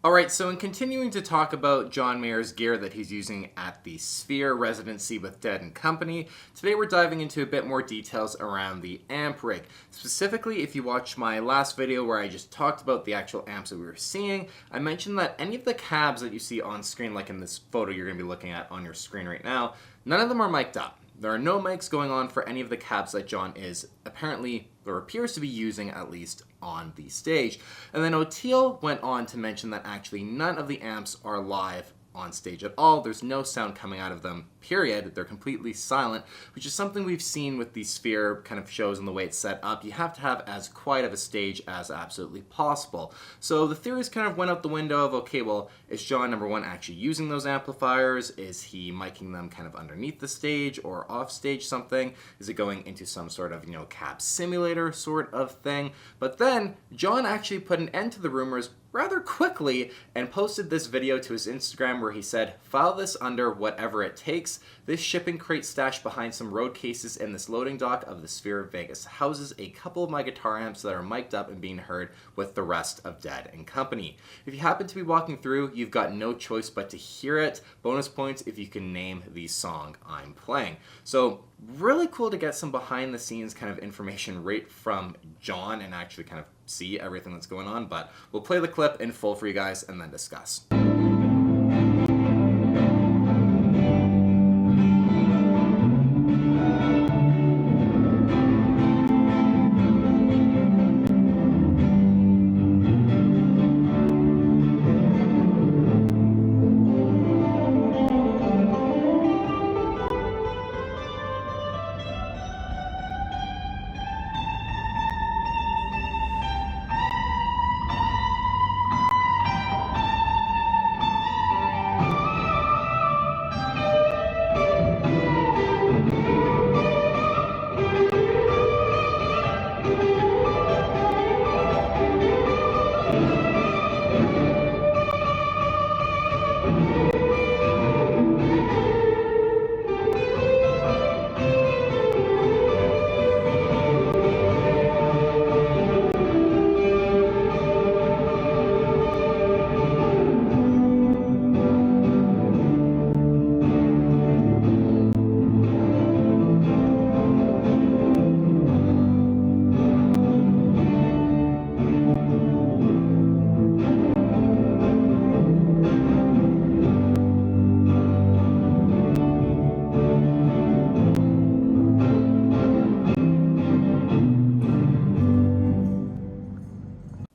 Alright, so in continuing to talk about John Mayer's gear that he's using at the Sphere residency with Dead & Company, today we're diving into a bit more details around the amp rig. Specifically, if you watched my last video where I just talked about the actual amps that we were seeing, I mentioned that any of the cabs that you see on screen, like in this photo you're going to be looking at on your screen right now, none of them are mic'd up. There are no mics going on for any of the cabs that John is apparently, or appears to be using at least, on the stage. And then O'Teal went on to mention that actually none of the amps are live on stage at all. There's no sound coming out of them, period. They're completely silent, which is something we've seen with the Sphere kind of shows and the way it's set up. You have to have as quiet of a stage as absolutely possible. So the theories kind of went out the window of, okay, well, is John, number one, actually using those amplifiers? Is he miking them kind of underneath the stage or off stage something? Is it going into some sort of, cab simulator sort of thing? But then John actually put an end to the rumors rather quickly and posted this video to his Instagram where he said, "File this under whatever it takes. This shipping crate stashed behind some road cases in this loading dock of the Sphere of Vegas houses a couple of my guitar amps that are mic'd up and being heard with the rest of Dead & Company. If you happen to be walking through, you've got no choice but to hear it. Bonus points if you can name the song I'm playing." So really cool to get some behind the scenes kind of information right from John and actually kind of see everything that's going on, but we'll play the clip in full for you guys and then discuss.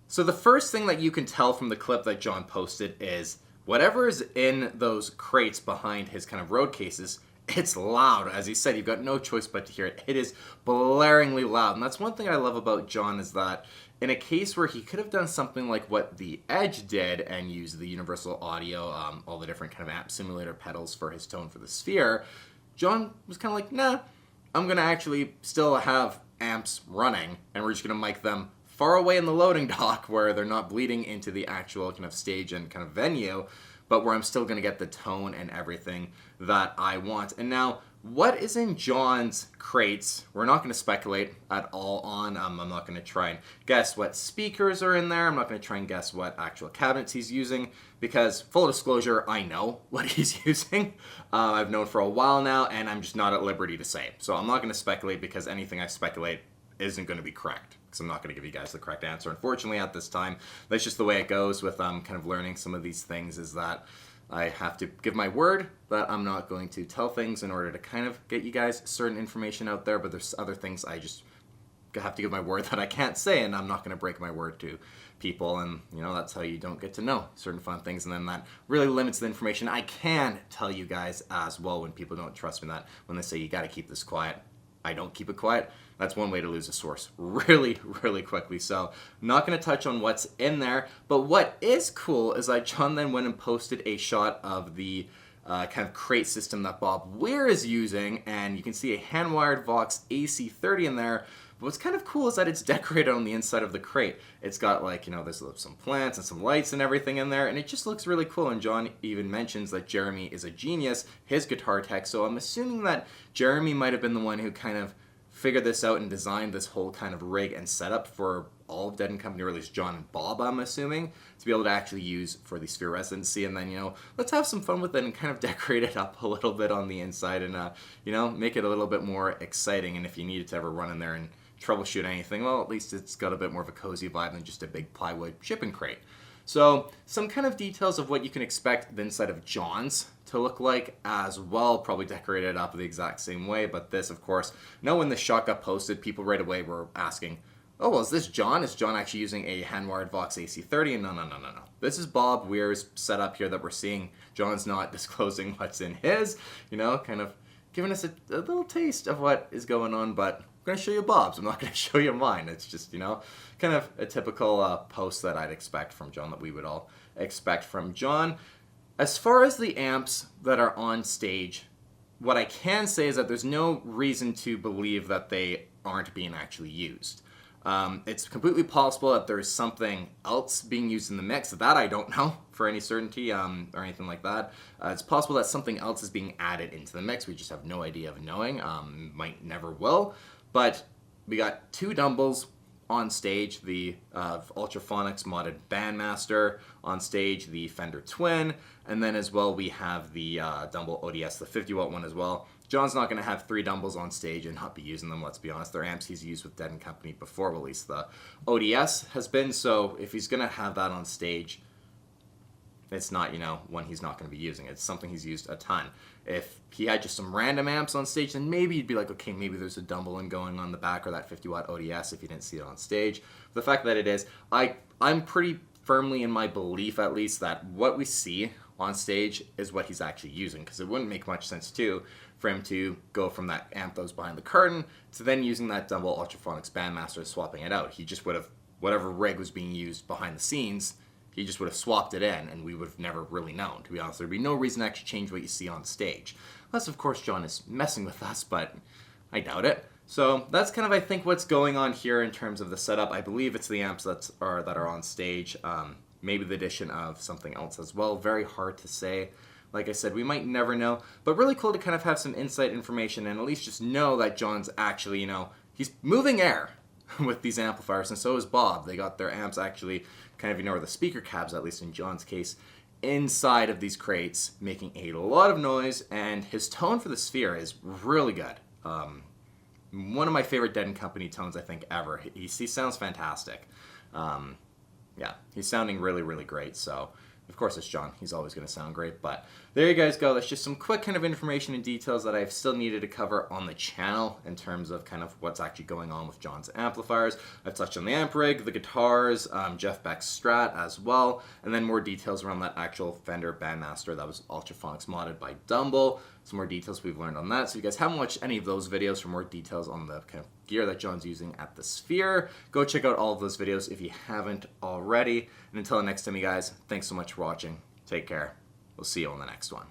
So the first thing that you can tell from the clip that John posted is whatever is in those crates behind his kind of road cases, it's loud. As he said, you've got no choice but to hear it. It is blaringly loud. And that's one thing I love about John is that in a case where he could have done something like what the Edge did and used the universal audio, all the different kind of amp simulator pedals for his tone for the Sphere, John was kind of like, nah, I'm going to actually still have amps running and we're just going to mic them far away in the loading dock where they're not bleeding into the actual kind of stage and kind of venue, but where I'm still going to get the tone and everything that I want. And now, what is in John's crates, we're not going to speculate at all on. I'm not going to try and guess what speakers are in there. I'm not going to try and guess what actual cabinets he's using, because full disclosure, I know what he's using. I've known for a while now, and I'm just not at liberty to say. So I'm not going to speculate, because anything I speculate isn't going to be correct. So I'm not going to give you guys the correct answer. Unfortunately, at this time, that's just the way it goes with kind of learning some of these things, is that I have to give my word that I'm not going to tell things in order to kind of get you guys certain information out there, but there's other things I just have to give my word that I can't say, and I'm not going to break my word to people, and that's how you don't get to know certain fun things, and then that really limits the information I can tell you guys as well when people don't trust me, that when they say you got to keep this quiet, I don't keep it quiet. That's one way to lose a source really, really quickly. So I'm not going to touch on what's in there. But what is cool is that John then went and posted a shot of the kind of crate system that Bob Weir is using. And you can see a hand-wired Vox AC30 in there. But what's kind of cool is that it's decorated on the inside of the crate. It's got there's some plants and some lights and everything in there. And it just looks really cool. And John even mentions that Jeremy is a genius, his guitar tech. So I'm assuming that Jeremy might have been the one who kind of figured this out and designed this whole kind of rig and setup for all of Dead & Company, or at least John and Bob, I'm assuming, to be able to actually use for the Sphere residency. And then, let's have some fun with it and kind of decorate it up a little bit on the inside and, make it a little bit more exciting. And if you needed to ever run in there and troubleshoot anything, well, at least it's got a bit more of a cozy vibe than just a big plywood shipping crate. So some kind of details of what you can expect the inside of John's to look like as well, probably decorated up the exact same way. But this, of course, when the shot got posted, people right away were asking, oh, well, is this John? Is John actually using a hand-wired Vox AC30? And no. This is Bob Weir's setup here that we're seeing. John's not disclosing what's in his, kind of giving us a little taste of what is going on, but I'm going to show you Bob's. I'm not going to show you mine. It's just, kind of a typical post that I'd expect from John, that we would all expect from John. As far as the amps that are on stage, what I can say is that there's no reason to believe that they aren't being actually used. It's completely possible that there's something else being used in the mix. That I don't know for any certainty or anything like that. It's possible that something else is being added into the mix. We just have no idea of knowing. Might never will. But we got 2 Dumbles on stage, the Ultraphonics modded Bandmaster on stage, the Fender Twin, and then as well we have the Dumble ODS, the 50 watt one as well. John's not going to have 3 Dumbles on stage and not be using them, let's be honest. They're amps he's used with Dead & Company before, well, at least the ODS has been, so if he's going to have that on stage, it's not, one he's not going to be using. It's something he's used a ton. If he had just some random amps on stage, then maybe you'd be like, okay, maybe there's a Dumble in going on the back or that 50 watt ODS if you didn't see it on stage. But the fact that it is, I'm pretty firmly in my belief, at least, that what we see on stage is what he's actually using, because it wouldn't make much sense, too, for him to go from that amp that was behind the curtain to then using that Dumble Ultraphonics Bandmaster, swapping it out. He just would have, whatever rig was being used behind the scenes, he just would have swapped it in, and we would have never really known, to be honest. There'd be no reason to actually change what you see on stage. Unless, of course, John is messing with us, but I doubt it. So that's kind of, I think, what's going on here in terms of the setup. I believe it's the amps that are on stage. Maybe the addition of something else as well. Very hard to say. Like I said, we might never know. But really cool to kind of have some insight information and at least just know that John's actually, he's moving air with these amplifiers, and so is Bob. They got their amps actually kind of, or the speaker cabs, at least in John's case, inside of these crates, making a lot of noise, and his tone for the Sphere is really good. One of my favorite Dead & Company tones, I think, ever. He sounds fantastic. Yeah, he's sounding really, really great, so of course it's John. He's always going to sound great, but there you guys go. That's just some quick kind of information and details that I've still needed to cover on the channel in terms of kind of what's actually going on with John's amplifiers. I've touched on the amp rig, the guitars, Jeff Beck's Strat as well, and then more details around that actual Fender Bandmaster that was Ultraphonics modded by Dumble. Some more details we've learned on that. So if you guys haven't watched any of those videos for more details on the kind of gear that John's using at the Sphere, go check out all of those videos if you haven't already. And until the next time, you guys, thanks so much for watching. Take care. We'll see you on the next one.